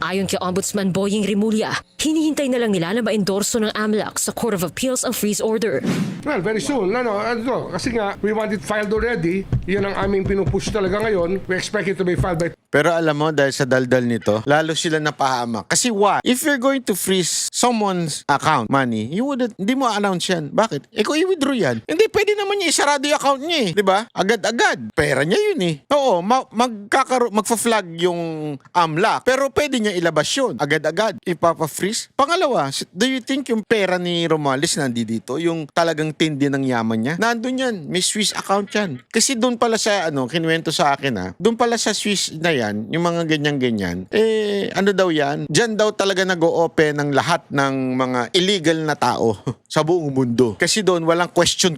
Ayon kay Ombudsman Boying Rimulya, hinihintay na lang nila na maendorso ng AMLAC sa Court of Appeals ang freeze order. Well, very soon. Kasi nga, we want it filed already. Yan ang aming pinupush talaga ngayon. We expect it to be filed by... Pero alam mo, dahil sa daldal nito, lalo sila napahamak. Kasi why? If you're going to freeze someone's account money, hindi mo announce yan. Bakit? Kung i-withdraw yan, hindi, pwede naman niya isarado yung account niya eh. Diba? Agad-agad. Pera niya yun eh. Oo, magfa-flag yung AMLAC. Pero pwede niya ilabas yun. Agad-agad. Ipapa-freeze. Pangalawa, do you think yung pera ni Romualdez nandito? Yung talagang tindi ng yaman niya? Nandun yan. May Swiss account yan. Kasi doon pala sa, kinuwento sa akin doon pala sa Swiss na yan, yung mga ganyan-ganyan, ano daw yan? Diyan daw talaga nag-o-open ng lahat ng mga illegal na tao sa buong mundo. Kasi doon walang question.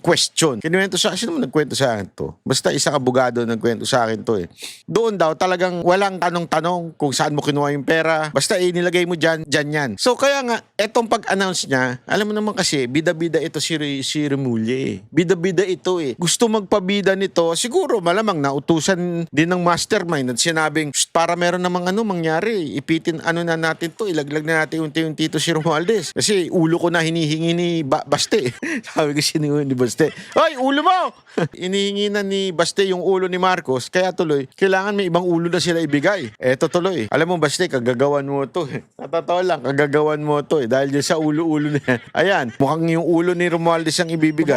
Kinuwento sa, sino mo nagkwento sa akin to? Basta isang abogado nagkwento sa akin to eh. Doon daw talagang walang tanong-tanong kung saan mo kinuha yung pera. Basta nilagay mo dyan yan. So kaya nga, etong pag-announce niya, alam mo naman kasi, bida-bida ito si Rimulya eh. Bida-bida ito eh. Gusto magpabida nito, siguro malamang nautusan din ng mastermind at sinabing, para meron namang mangyari, ipitin na natin to, ilaglag na natin unti-unti to si Romualdez. Kasi ulo ko na hinihingi ni Baste. Sabi ko ni Baste, "Hoy, ulo mo!" Inihingi na ni Baste yung ulo ni Marcos, kaya tuloy, kailangan may ibang ulo na sila ibigay. Eto tuloy. Alam mo Baste, kagagawan mo to eh. Natatawa lang, kagagawan mo to eh. Dahil sa ulo-ulo na yan. Ayan, mukhang yung ulo ni Romualdez ang ibibigay.